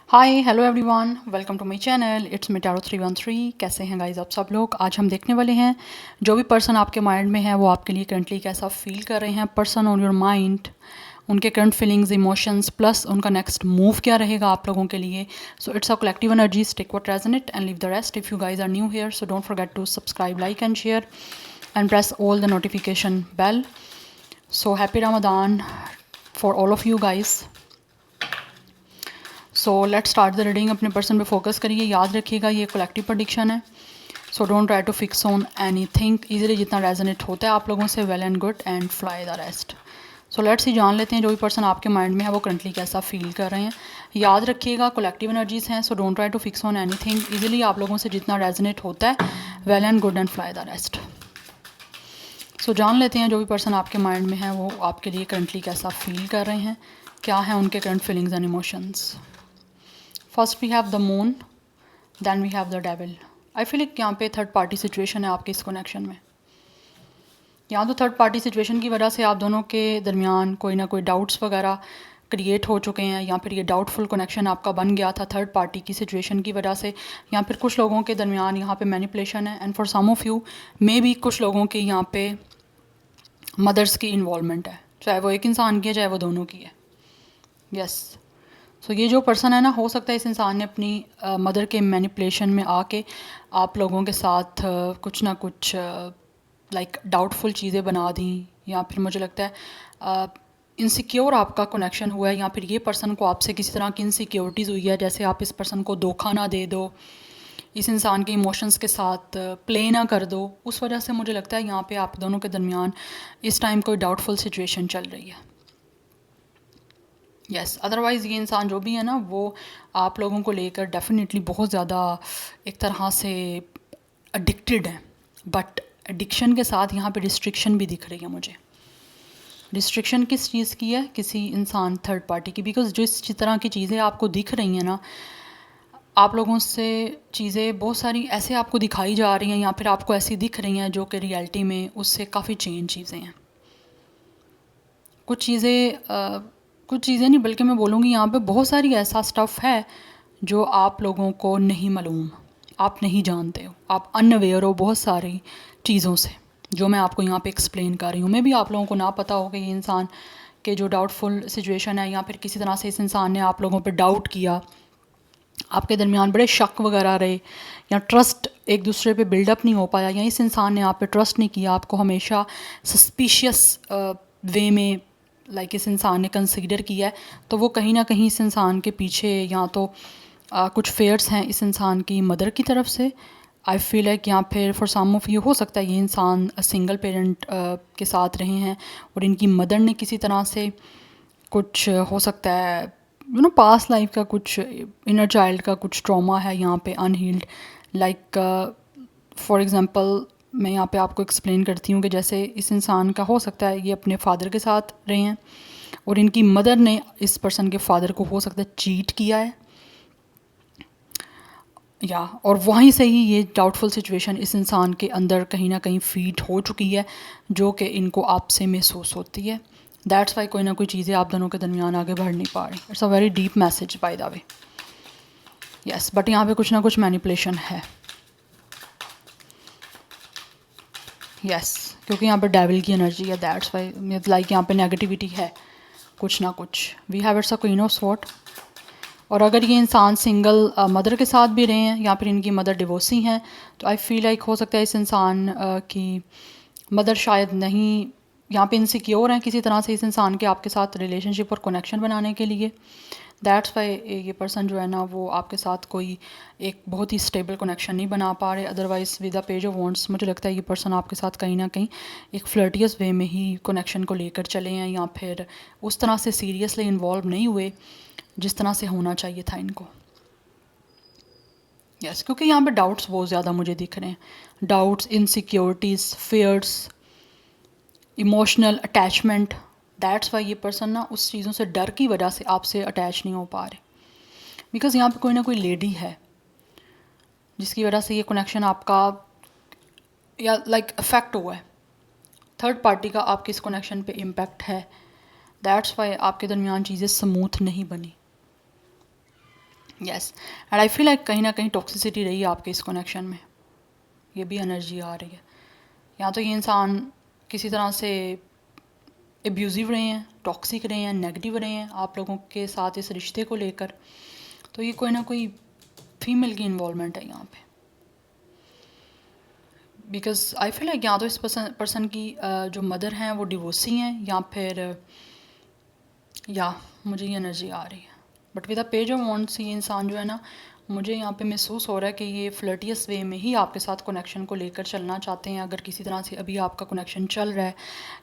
Hi hello everyone, welcome to my channel. It's me Taro 313। कैसे हैं guys आप सब लोग। आज हम देखने वाले हैं जो भी पर्सन आपके माइंड में है वो आपके लिए करंटली कैसा फील कर रहे हैं। पर्सन ऑन योर माइंड, उनके करंट फीलिंग्स, इमोशंस प्लस उनका नेक्स्ट मूव क्या रहेगा आप लोगों के लिए। So it's a collective energies, take what resonate and leave the rest. If you guys are new here so don't forget to subscribe, like and share and press all the notification bell. So happy Ramadan for all of you guys. So let's start the reading. अपने person पे focus करिए। याद रखिएगा ये collective prediction है, so don't try to fix on any thing. Easily जितना resonate होता है आप लोगों से, well and good, and fly the rest. So let's ही जान लेते हैं जो भी पर्सन आपके माइंड में है वो करंटली कैसा फील कर रहे हैं। याद रखिएगा कलेक्टिव एनर्जीज हैं, so don't try to fix on any thing. Easily आप लोगों से जितना रेजोनेट होता है, well and good, and fly the rest. So जान लेते हैं जो भी पर्सन आपके माइंड में है वो आपके लिए करंटली कैसा फील कर रहे हैं, क्या है उनके current feelings and emotions. First we have the moon, then we have the devil. I feel एक यहाँ पे थर्ड पार्टी सिचुएशन है आपके इस कनेक्शन में। यहाँ तो थर्ड पार्टी सिचुएशन की वजह से आप दोनों के दरमियान कोई ना कोई डाउट्स वगैरह क्रिएट हो चुके हैं, या फिर ये डाउटफुल कनेक्शन आपका बन गया था थर्ड पार्टी की सिचुएशन की वजह से, या फिर कुछ लोगों के दरमियान यहाँ पे मैनिपुलेशन है, and for some of you may भी कुछ लोगों के यहाँ पे मदर्स की इन्वॉल्वमेंट है, चाहे वो एक इंसान की है चाहे वो दोनों की है। यस। सो ये जो पर्सन है ना, हो सकता है इस इंसान ने अपनी मदर के मैनिपुलेशन में आके आप लोगों के साथ कुछ ना कुछ लाइक डाउटफुल चीज़ें बना दी, या फिर मुझे लगता है इनसिक्योर आपका कनेक्शन हुआ है, या फिर ये पर्सन को आपसे किसी तरह की इनसिक्योरिटीज़ हुई है, जैसे आप इस पर्सन को धोखा ना दे दो, इस इंसान के इमोशंस के साथ प्ले ना कर दो। उस वजह से मुझे लगता है यहाँ पे आप दोनों के दरमियान इस टाइम कोई डाउटफुल सिचुएशन चल रही है। यस, अदरवाइज़ ये इंसान जो भी है ना वो आप लोगों को लेकर डेफिनेटली बहुत ज़्यादा एक तरह से एडिक्टेड है, बट एडिक्शन के साथ यहाँ पे रिस्ट्रिक्शन भी दिख रही है मुझे। रिस्ट्रिक्शन किस चीज़ की है? किसी इंसान थर्ड पार्टी की, बिकॉज जो इस तरह की चीज़ें आपको दिख रही हैं ना, आप लोगों से चीज़ें बहुत सारी ऐसे आपको दिखाई जा रही हैं, या फिर आपको ऐसी दिख रही हैं जो कि रियलिटी में उससे काफ़ी चेंज चीज़ें हैं। कुछ चीज़ें नहीं, बल्कि मैं बोलूँगी यहाँ पे बहुत सारी ऐसा स्टफ़ है जो आप लोगों को नहीं मालूम, आप नहीं जानते हो, आप अनअवेयर हो बहुत सारी चीज़ों से जो मैं आपको यहाँ पे एक्सप्लेन कर रही हूँ। मैं भी आप लोगों को ना पता हो कि ये इंसान के जो डाउटफुल सिचुएशन है, या फिर किसी तरह से इस इंसान ने आप लोगों पे डाउट किया, आपके दरमियान बड़े शक वगैरह रहे, या ट्रस्ट एक दूसरे पे बिल्डअप नहीं हो पाया, या इस इंसान ने आप पे ट्रस्ट नहीं किया, आपको हमेशा सस्पिशियस वे में इस इंसान ने कंसीडर किया है, तो वो कहीं ना कहीं इस इंसान के पीछे या तो कुछ फेयर्स हैं इस इंसान की मदर की तरफ से, आई फील है कि, या फिर फॉर सम ऑफ यू हो सकता है ये इंसान सिंगल पेरेंट के साथ रहे हैं और इनकी मदर ने किसी तरह से कुछ हो सकता है पास्ट लाइफ का कुछ इनर चाइल्ड का कुछ ट्रॉमा है यहाँ पे अनहील्ड। लाइक फॉर एग्ज़ाम्पल मैं यहाँ पे आपको एक्सप्लेन करती हूँ कि जैसे इस इंसान का हो सकता है ये अपने फादर के साथ रहे हैं और इनकी मदर ने इस पर्सन के फादर को हो सकता है चीट किया है, या और वहीं से ही ये डाउटफुल सिचुएशन इस इंसान के अंदर कहीं ना कहीं फीड हो चुकी है, जो कि इनको आपसे महसूस होती है। दैट्स वाई कोई ना कोई चीज़ें आप दोनों के दरमियान आगे बढ़ नहीं पा रही। It's a very deep message by the way. Yes, but यहाँ पे कुछ ना कुछ मैनिपुलेशन है। यस, क्योंकि यहाँ पे डेविल की एनर्जी है, दैट्स वाई लाइक यहाँ पे नेगेटिविटी है कुछ ना कुछ। We have it's a queen of sword. और अगर ये इंसान सिंगल मदर के साथ भी रहे हैं, या फिर इनकी मदर डिवोर्सी हैं, तो आई फील लाइक हो सकता है इस इंसान की मदर शायद नहीं, यहाँ पे इनसिक्योर हैं किसी तरह से इस इंसान के आपके साथ रिलेशनशिप और कनेक्शन बनाने के लिए। दैट्स वाई ये पर्सन जो है ना वो आपके साथ कोई एक बहुत ही स्टेबल कनेक्शन नहीं बना पा रहे। Otherwise with the page of wants मुझे लगता है ये पर्सन आपके साथ कहीं ना कहीं एक फ्लर्टियस वे में ही कनेक्शन को लेकर चले हैं, या फिर उस तरह से सीरियसली इन्वॉल्व नहीं हुए जिस तरह से होना चाहिए था इनको। यस, क्योंकि यहाँ पे डाउट्स बहुत ज़्यादा मुझे दिख रहे हैं, doubts, insecurities, fears, emotional attachment. That's why ये पर्सन ना उस चीज़ों से डर की वजह से आपसे अटैच नहीं हो पा रहे, बिकॉज यहाँ पे कोई ना कोई लेडी है जिसकी वजह से ये कनेक्शन आपका या अफेक्ट हुआ है। थर्ड पार्टी का आपके इस कनेक्शन पे इम्पैक्ट है। दैट्स वाई आपके दरमियान चीज़ें स्मूथ नहीं बनी। Yes, and I feel like कहीं ना कहीं टॉक्सिसिटी रही है आपके इस कनेक्शन में, ये भी एनर्जी आ रही है। या तो ये इंसान किसी तरह से एब्यूज़िव रहे हैं, टॉक्सिक रहे हैं, नेगेटिव रहे हैं आप लोगों के साथ इस रिश्ते को लेकर, तो ये कोई ना कोई फीमेल की इन्वॉल्वमेंट है यहाँ पे। बिकॉज आई फील लाइक या तो इस पर्सन की जो मदर हैं वो डिवोर्सी हैं, या फिर या मुझे ये एनर्जी आ रही है। But with a page of wands ये इंसान जो है ना, मुझे यहाँ पे महसूस हो रहा है कि ये फ्लर्टियस वे में ही आपके साथ कनेक्शन को लेकर चलना चाहते हैं। अगर किसी तरह से अभी आपका कनेक्शन चल रहा है,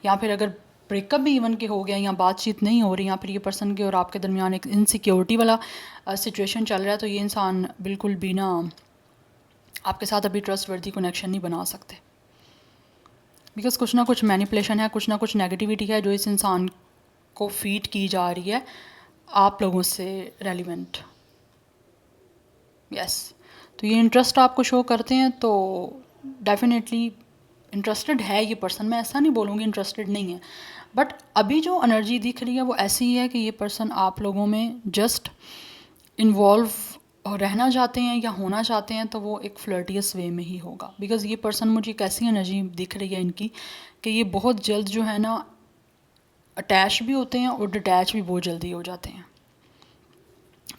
या फिर अगर ब्रेकअप भी इवन के हो गया, या बातचीत नहीं हो रही, या फिर ये पर्सन के और आपके दरमियान एक इनसिक्योरिटी वाला सिचुएशन चल रहा है, तो ये इंसान बिल्कुल भी ना आपके साथ अभी ट्रस्ट वर्दी कनेक्शन नहीं बना सकते। बिकॉज कुछ ना कुछ मैनिपुलेशन है, कुछ ना कुछ नेगेटिविटी है जो इस इंसान को फीड की जा रही है आप लोगों से रेलिवेंट। यस, तो ये इंटरेस्ट आपको शो करते हैं, तो डेफिनेटली इंटरेस्टेड है ये पर्सन। मैं ऐसा नहीं बोलूँगी इंटरेस्टेड नहीं है, बट अभी जो एनर्जी दिख रही है वो ऐसी है कि ये पर्सन आप लोगों में जस्ट इन्वॉल्व रहना चाहते हैं या होना चाहते हैं, तो वो एक फ्लर्टियस वे में ही होगा। बिकॉज़ ये पर्सन, मुझे एक ऐसी एनर्जी दिख रही है इनकी कि ये बहुत जल्द जो है ना अटैच भी होते हैं और डिटैच भी बहुत जल्दी हो जाते हैं।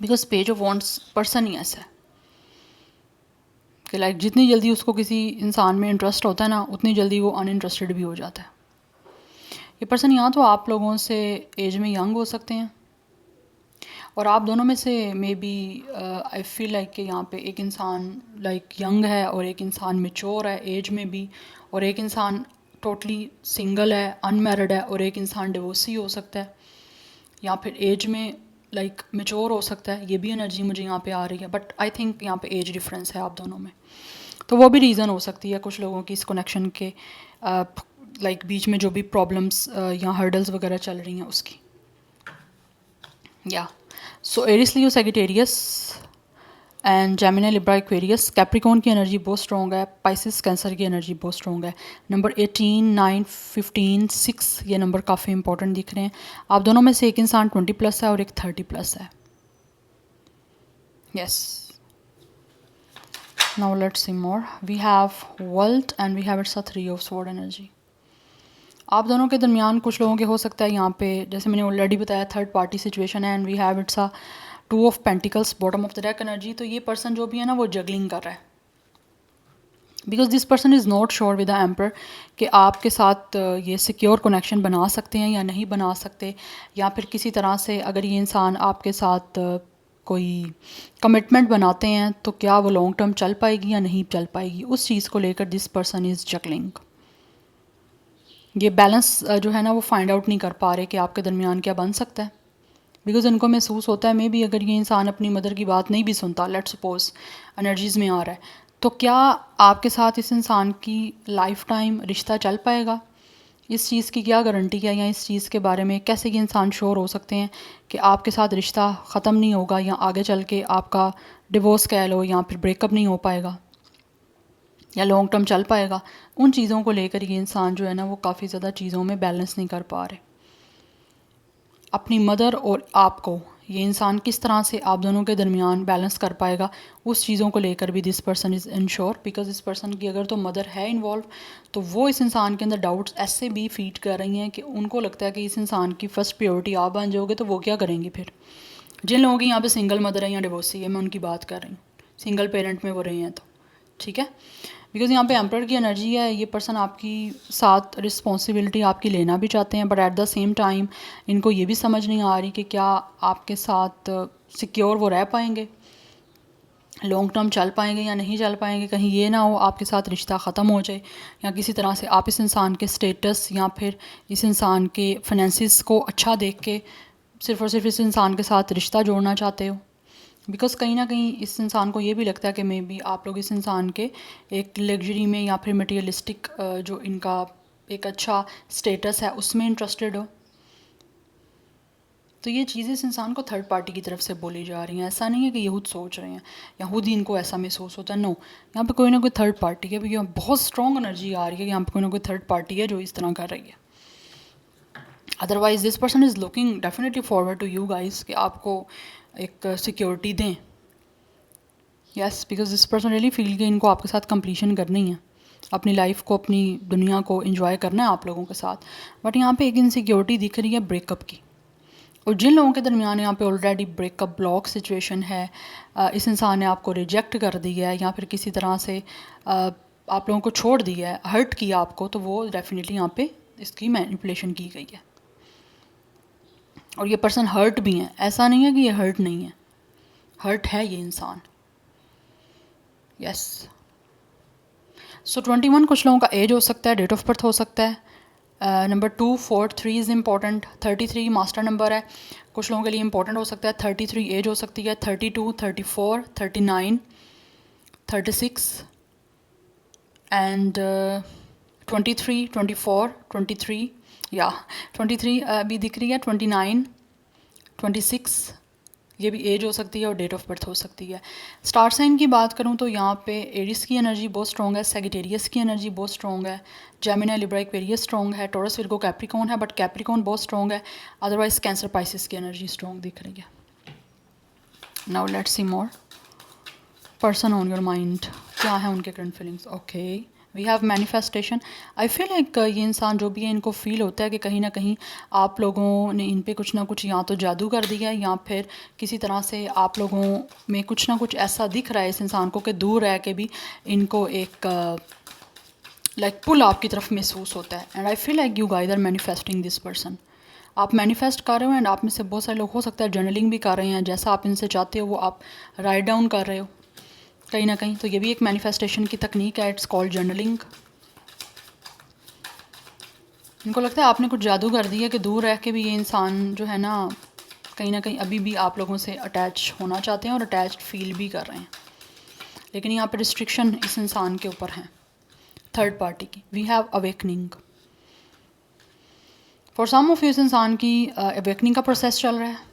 Because page of wands person ही ऐसा है कि लाइक जितनी जल्दी उसको किसी इंसान में इंटरेस्ट होता है ना, उतनी जल्दी वो अनइंटरेस्टेड भी हो जाता है। ये पर्सन यहाँ तो आप लोगों से एज में यंग हो सकते हैं, और आप दोनों में से maybe I feel like कि यहाँ पे एक इंसान लाइक यंग है और एक इंसान मेच्योर है एज में भी, और एक इंसान टोटली सिंगल है, अनमैरिड है, और एक इंसान डिवोर्सी हो सकता है, या फिर एज में लाइक मेच्योर हो सकता है। ये भी एनर्जी मुझे यहाँ पे आ रही है, बट आई थिंक यहाँ पे एज डिफरेंस है आप दोनों में, तो वो भी रीज़न हो सकती है कुछ लोगों की इस कनेक्शन के लाइक बीच में जो भी प्रॉब्लम्स या हर्डल्स वगैरह चल रही हैं उसकी। या so Aries Leo Sagittarius and Gemini Libra Aquarius, Capricorn की एनर्जी बहुत स्ट्रॉन्ग है, पाइसिस कैंसर की एनर्जी बहुत स्ट्रॉन्ग है। नंबर 18, 9, 15, 6 ये नंबर काफ़ी इंपॉर्टेंट दिख रहे हैं। आप दोनों में से एक इंसान 20+ है और एक 30+ है। Yes, now let's see more. We have world and we have it's a 3 of sword energy. आप दोनों के दरमियान कुछ लोगों के हो सकता है यहाँ पे, जैसे मैंने ऑलरेडी बताया, थर्ड पार्टी सिचुएशन है, and we have it's a 2 of pentacles bottom of the deck energy. तो ये पर्सन जो भी है ना वो जगलिंग कर रहा है, because this person is not sure with the emperor कि आपके साथ ये सिक्योर कनेक्शन बना सकते हैं या नहीं बना सकते, या फिर किसी तरह से अगर ये इंसान आपके साथ कोई कमिटमेंट बनाते हैं तो क्या वो लॉन्ग टर्म चल पाएगी या नहीं चल पाएगी, उस चीज़ को लेकर दिस पर्सन इज़ जगलिंग। ये बैलेंस जो है ना वो फाइंड आउट नहीं कर पा रहे कि आपके दरमियान क्या बन सकता है। बिकॉज इनको महसूस होता है मे बी अगर ये इंसान अपनी मदर की बात नहीं भी सुनता, लेट्स सपोज एनर्जीज़ में आ रहा है, तो क्या आपके साथ इस इंसान की लाइफ टाइम रिश्ता चल पाएगा, इस चीज़ की क्या गारंटी है, या इस चीज़ के बारे में कैसे ये इंसान श्योर हो सकते हैं कि आपके साथ रिश्ता ख़त्म नहीं होगा, या आगे चल के आपका डिवोर्स कह लो या फिर ब्रेकअप नहीं हो पाएगा या लॉन्ग टर्म चल पाएगा। उन चीज़ों को लेकर ये इंसान जो है ना वो काफ़ी ज़्यादा चीज़ों में बैलेंस नहीं कर पा रहे। अपनी मदर और आपको ये इंसान किस तरह से आप दोनों के दरमियान बैलेंस कर पाएगा, उस चीज़ों को लेकर भी this person is ensure. Because इस पर्सन की अगर तो मदर है इन्वॉल्व, तो वो इस इंसान के अंदर डाउट्स ऐसे भी फीड कर रही हैं कि उनको लगता है कि इस इंसान की फ़र्स्ट प्रायोरिटी आप बन जाओगे तो वो क्या करेंगी फिर। जिन लोगों की यहाँ पे सिंगल मदर है या डिवोर्सी है, मैं उनकी बात कर रही हूँ, सिंगल पेरेंट में वो रहे हैं तो ठीक है। बिकॉज यहाँ पे एम्परर की एनर्जी है, ये पर्सन आपकी साथ रिस्पॉन्सिबिलिटी आपकी लेना भी चाहते हैं, but at the same time इनको ये भी समझ नहीं आ रही कि क्या आपके साथ सिक्योर वो रह पाएंगे, लॉन्ग टर्म चल पाएंगे या नहीं चल पाएंगे। कहीं ये ना हो आपके साथ रिश्ता ख़त्म हो जाए, या किसी तरह से आप इस इंसान के स्टेटस या फिर इस इंसान के फाइनेंसिस को अच्छा देख के सिर्फ़ और सिर्फ इस इंसान के साथ रिश्ता जोड़ना चाहते हो। बिकॉज़ कहीं ना कहीं इस इंसान को ये भी लगता है कि मे बी आप लोग इस इंसान के एक लग्जरी में या फिर मटेरियलिस्टिक जो इनका एक अच्छा स्टेटस है उसमें इंटरेस्टेड हो। तो ये चीज़ें इस इंसान को थर्ड पार्टी की तरफ से बोली जा रही हैं। ऐसा नहीं है कि ये खुद सोच रहे हैं या खुद ही इनको ऐसा महसूस होता है, नो, यहाँ पे कोई ना कोई थर्ड पार्टी है। यहाँ बहुत स्ट्रॉन्ग एनर्जी आ रही है, यहाँ पे कोई ना कोई थर्ड पार्टी है जो इस तरह कर रही है। Otherwise this person is looking definitely forward to you guys कि आपको एक सिक्योरिटी दें, yes, because this person really feel कि इनको आपके साथ कंप्लीशन करनी है, अपनी लाइफ को, अपनी दुनिया को एंजॉय करना है आप लोगों के साथ। बट यहाँ पे एक इनसिक्योरिटी दिख रही है ब्रेकअप की, और जिन लोगों के दरमियान यहाँ पे ऑलरेडी ब्रेकअप ब्लॉक सिचुएशन है, इस इंसान ने आपको रिजेक्ट कर दिया है या फिर किसी तरह से आप लोगों को छोड़ दिया है, हर्ट किया आपको, तो वो डेफिनेटली यहाँ पे इसकी मैनिपुलेशन की गई है। और ये पर्सन हर्ट भी हैं, ऐसा नहीं है कि ये हर्ट नहीं है, हर्ट है ये इंसान। यस, सो 21 कुछ लोगों का एज हो सकता है, डेट ऑफ बर्थ हो सकता है। Number 2 4 3 is important. 33 master number है, कुछ लोगों के लिए इंपॉर्टेंट हो सकता है। 33 एज हो सकती है, 32 34 39 36 एंड 23 24 23 या 23 भी दिख रही है, 29 26 ये भी एज हो सकती है और डेट ऑफ बर्थ हो सकती है। स्टार साइन की बात करूं तो यहाँ पे एरिस की एनर्जी बहुत स्ट्रॉन्ग है, सेगिटेरियस की एनर्जी बहुत स्ट्रॉन्ग है, जेमिनी लिब्रा एक्वेरियस स्ट्रॉन्ग है, टॉरस विर्गो कैप्रिकॉन है, बट कैप्रिकॉन बहुत स्ट्रॉन्ग है। अदरवाइज कैंसर पाइसिस की एनर्जी स्ट्रॉन्ग दिख रही है। Now let's see more person on your mind, क्या है उनके current feelings. Okay, we have manifestation. I feel like ये इंसान जो भी है, इनको फील होता है कि कहीं ना कहीं आप लोगों ने इन पे कुछ ना कुछ या तो जादू कर दिया है या फिर किसी तरह से आप लोगों में कुछ ना कुछ ऐसा दिख रहा है इस इंसान को कि दूर रह के भी इनको एक लाइक पुल आपकी तरफ महसूस होता है। And I feel like you guys are manifesting this person. आप मैनिफेस्ट कर रहे हो एंड आप में से बहुत सारे लोग हो सकता है जर्नलिंग भी कर रहे हैं, जैसा आप इनसे चाहते हो वो आप राइट डाउन कर रहे हो कहीं ना कहीं, तो ये भी एक मैनिफेस्टेशन की तकनीक है, इट्स कॉल्ड जर्नलिंग। इनको लगता है आपने कुछ जादू कर दिया कि दूर रह के भी ये इंसान जो है ना कहीं अभी भी आप लोगों से अटैच होना चाहते हैं और अटैच्ड फील भी कर रहे हैं, लेकिन यहाँ पे रिस्ट्रिक्शन इस इंसान के ऊपर है थर्ड पार्टी की। We have awakening. For some of you इस इंसान की अवेकनिंग का प्रोसेस चल रहा है।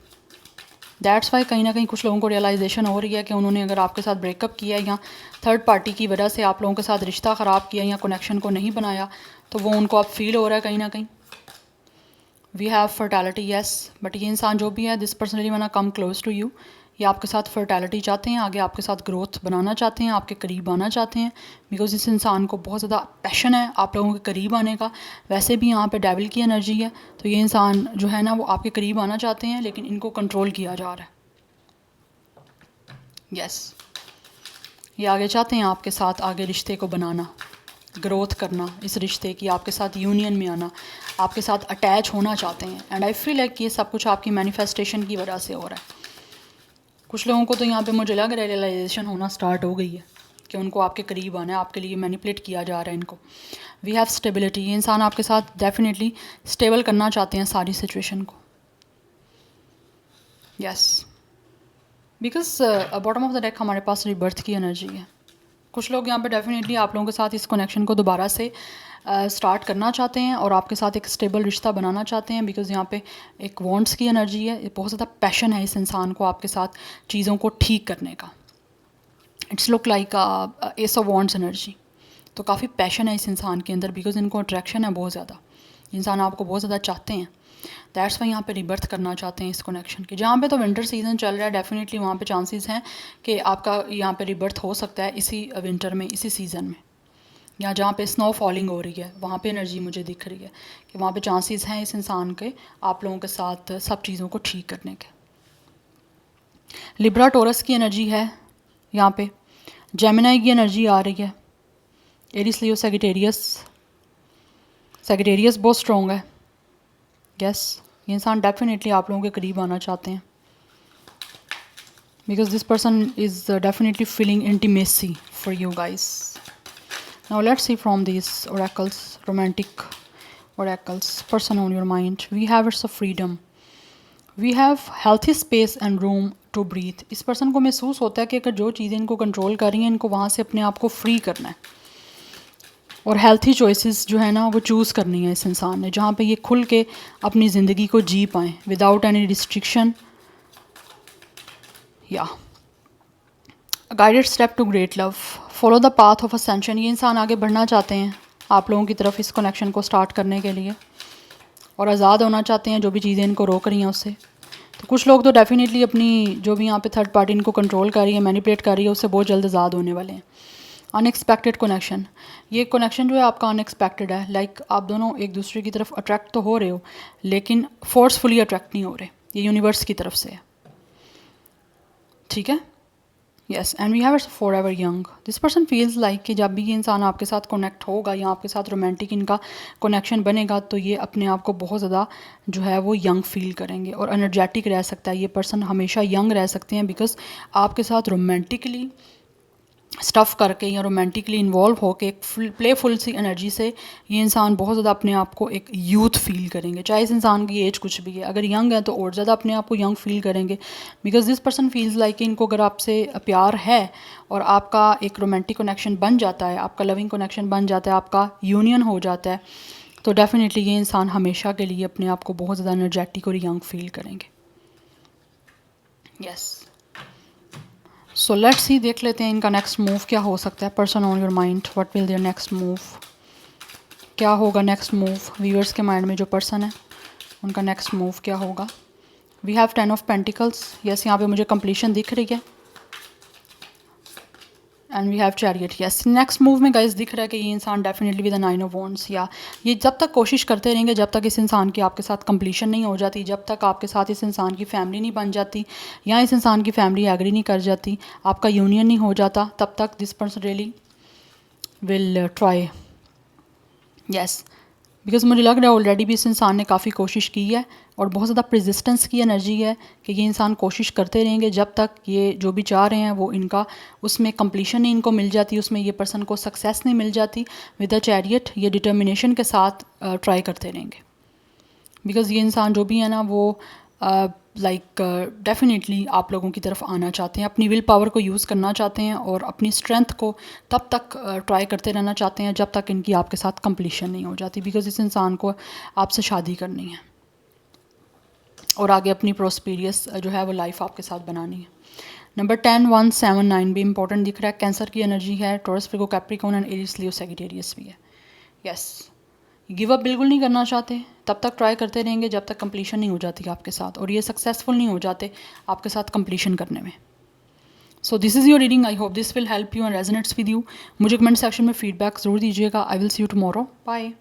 दैट्स वाई कहीं ना कहीं कुछ लोगों को रियलाइजेशन हो रही है कि उन्होंने अगर आपके साथ ब्रेकअप किया या थर्ड पार्टी की वजह से आप लोगों के साथ रिश्ता ख़राब किया या कनेक्शन को नहीं बनाया, तो वो उनको अब फील हो रहा है कहीं ना कहीं। We have fertility, yes, but ये इंसान जो भी है, दिस पर्सनली वाना कम क्लोज टू यू, ये आपके साथ फर्टैलिटी चाहते हैं, आगे आपके साथ ग्रोथ बनाना चाहते हैं, आपके करीब आना चाहते हैं, बिकॉज इस इंसान को बहुत ज़्यादा पैशन है आप लोगों के करीब आने का। वैसे भी यहाँ पे डेविल की एनर्जी है, तो ये इंसान जो है ना वो आपके करीब आना चाहते हैं, लेकिन इनको कंट्रोल किया जा रहा है। यस, ये आगे चाहते हैं आपके साथ आगे रिश्ते को बनाना, ग्रोथ करना, इस रिश्ते की आपके साथ यूनियन में आना, आपके साथ अटैच होना चाहते हैं। एंड आई फील लाइक ये सब कुछ आपकी मैनिफेस्टेशन की वजह से हो रहा है। कुछ लोगों को तो यहाँ पे मुझे लग रहा है रियलाइजेशन होना स्टार्ट हो गई है कि उनको आपके करीब आना है, आपके लिए मैनिपुलेट किया जा रहा है इनको। वी हैव स्टेबिलिटी, ये इंसान आपके साथ डेफिनेटली स्टेबल करना चाहते हैं सारी सिचुएशन को। Yes, because bottom of the deck हमारे पास रिबर्थ की एनर्जी है। कुछ लोग यहाँ पे डेफिनेटली आप लोगों के साथ इस कनेक्शन को दोबारा से स्टार्ट करना चाहते हैं और आपके साथ एक स्टेबल रिश्ता बनाना चाहते हैं, बिकॉज यहाँ पे एक वॉन्ट्स की एनर्जी है, बहुत ज़्यादा पैशन है इस इंसान को आपके साथ चीज़ों को ठीक करने का। It's look like S of wants energy, तो काफ़ी पैशन है इस इंसान के अंदर, बिकॉज इनको अट्रैक्शन है बहुत ज़्यादा, इंसान आपको बहुत ज़्यादा चाहते हैं। दैट्स वाई यहाँ पे रिबर्थ करना चाहते हैं इस कनेक्शन की। जहाँ पे तो विंटर सीजन चल रहा है, डेफिनेटली वहाँ पे चांसेस हैं कि आपका यहाँ पे रिबर्थ हो सकता है इसी विंटर में, इसी सीज़न में, या जहाँ पे स्नो फॉलिंग हो रही है वहाँ पे एनर्जी मुझे दिख रही है कि वहाँ पे चांसेस हैं इस इंसान के आप लोगों के साथ सब चीज़ों को ठीक करने के। लिब्रा टोरस की एनर्जी है यहाँ पे, जेमिनी की एनर्जी आ रही है, एरिस लियो सैजिटेरियस, सैजिटेरियस बहुत स्ट्रॉन्ग है। यस, ये इंसान डेफिनेटली आप लोगों के करीब आना चाहते हैं, because this person is definitely feeling intimacy for you guys. Now let's see from these oracles, romantic oracles, person on your mind. We have it's a freedom. We have healthy space and room to breathe. इस person को महसूस होता है कि अगर जो चीज़ें इनको कंट्रोल कर रही हैं इनको वहाँ से अपने आप को फ्री करना है और हेल्थी चॉइसेस जो है ना वो चूज़ करनी है इस इंसान ने, जहाँ पे ये खुल के अपनी ज़िंदगी को जी पाएँ विदाउट एनी रिस्ट्रिक्शन। या guided step to great love, follow the path of ascension. ये इंसान आगे बढ़ना चाहते हैं आप लोगों की तरफ इस कनेक्शन को स्टार्ट करने के लिए और आज़ाद होना चाहते हैं जो भी चीज़ें इनको रोक रही हैं उससे। तो कुछ लोग तो डेफिनेटली अपनी जो भी यहाँ पे थर्ड पार्टी इनको कंट्रोल कर रही है, मैनिपुलेट कर रही है, उससे बहुत जल्द आज़ाद होने वाले हैं। अनएक्सपेक्टेड कनेक्शन, ये कनेक्शन जो है आपका अनएक्सपेक्टेड है। लाइक आप दोनों एक दूसरे की तरफ अट्रैक्ट तो हो रहे हो, लेकिन फोर्सफुली अट्रैक्ट नहीं हो रहे, ये यूनिवर्स की तरफ से है, ठीक है। Yes, and we have it's forever young. This person feels like कि जब भी ये इंसान आपके साथ कनेक्ट होगा या आपके साथ रोमांटिक इनका कनेक्शन बनेगा, तो ये अपने आप को बहुत ज़्यादा जो है वो यंग फील करेंगे और एनर्जेटिक रह सकता है। ये पर्सन हमेशा यंग रह सकते हैं बिकॉज आपके साथ रोमांटिकली स्टफ़ करके या रोमांटिकली इन्वॉल्व होके एक प्लेफुल सी एनर्जी से ये इंसान बहुत ज़्यादा अपने आप को एक यूथ फील करेंगे, चाहे इस इंसान की एज कुछ भी है। अगर यंग है तो और ज़्यादा अपने आप को यंग फील करेंगे because this person feels like इनको अगर आपसे प्यार है और आपका एक रोमांटिक कनेक्शन बन जाता है, आपका लविंग कनेक्शन बन जाता है, आपका यूनियन हो जाता है, तो डेफिनेटली ये इंसान हमेशा के लिए अपने आप को बहुत ज़्यादा एनर्जेटिक और यंग फील करेंगे। यस, सो लेट्स ही देख लेते हैं इनका नेक्स्ट मूव क्या हो सकता है। Person on your mind, what will their next move, क्या होगा नेक्स्ट मूव व्यूअर्स के माइंड में जो पर्सन है उनका नेक्स्ट मूव क्या होगा। We have 10 of pentacles, yes यहाँ पे मुझे कंप्लीशन दिख रही है, and we have chariot. Yes, next move में गाइस दिख रहा है कि ये इंसान डेफिनेटली विद 9 ऑफ वॉन्ड्स, या ये जब तक कोशिश करते रहेंगे, जब तक इस इंसान की आपके साथ कंप्लीशन नहीं हो जाती, जब तक आपके साथ इस इंसान की फैमिली नहीं बन जाती या इस इंसान की फैमिली एग्री नहीं कर जाती, आपका यूनियन नहीं हो जाता, तब तक this person really will try. Yes, because मुझे लग रहा है ऑलरेडी भी इस इंसान ने काफ़ी कोशिश की है और बहुत ज़्यादा प्रेजिस्टेंस की एनर्जी है कि ये इंसान कोशिश करते रहेंगे जब तक ये जो भी चाह रहे हैं वो इनका उसमें कंप्लीशन नहीं इनको मिल जाती, उसमें ये पर्सन को सक्सेस नहीं मिल जाती। विद द चैरियट ये डिटर्मिनेशन के साथ ट्राई करते रहेंगे बिकॉज ये इंसान जो भी है ना वो लाइक डेफिनेटली आप लोगों की तरफ आना चाहते हैं, अपनी विल पावर को यूज़ करना चाहते हैं और अपनी स्ट्रेंथ को तब तक ट्राई करते रहना चाहते हैं जब तक इनकी आपके साथ कंप्लीशन नहीं हो जाती, बिकॉज इस इंसान को आपसे शादी करनी है और आगे अपनी प्रोस्पेरियस जो है वो लाइफ आपके साथ बनानी है। नंबर 10, 1, 7, 9 भी इंपॉर्टेंट दिख रहा है। कैंसर की एनर्जी है, Taurus, Virgo, Capricorn and Aries, Leo, Sagittarius भी है। यस, गिव अप बिल्कुल नहीं करना चाहते, तब तक ट्राई करते रहेंगे जब तक कंप्लीशन नहीं हो जाती आपके साथ, और ये सक्सेसफुल नहीं हो जाते आपके साथ कंप्लीशन करने में। So this is your reading, I hope this will help you and resonates with you. मुझे कमेंट सेक्शन में फीडबैक ज़रूर दीजिएगा। I will see you tomorrow, bye.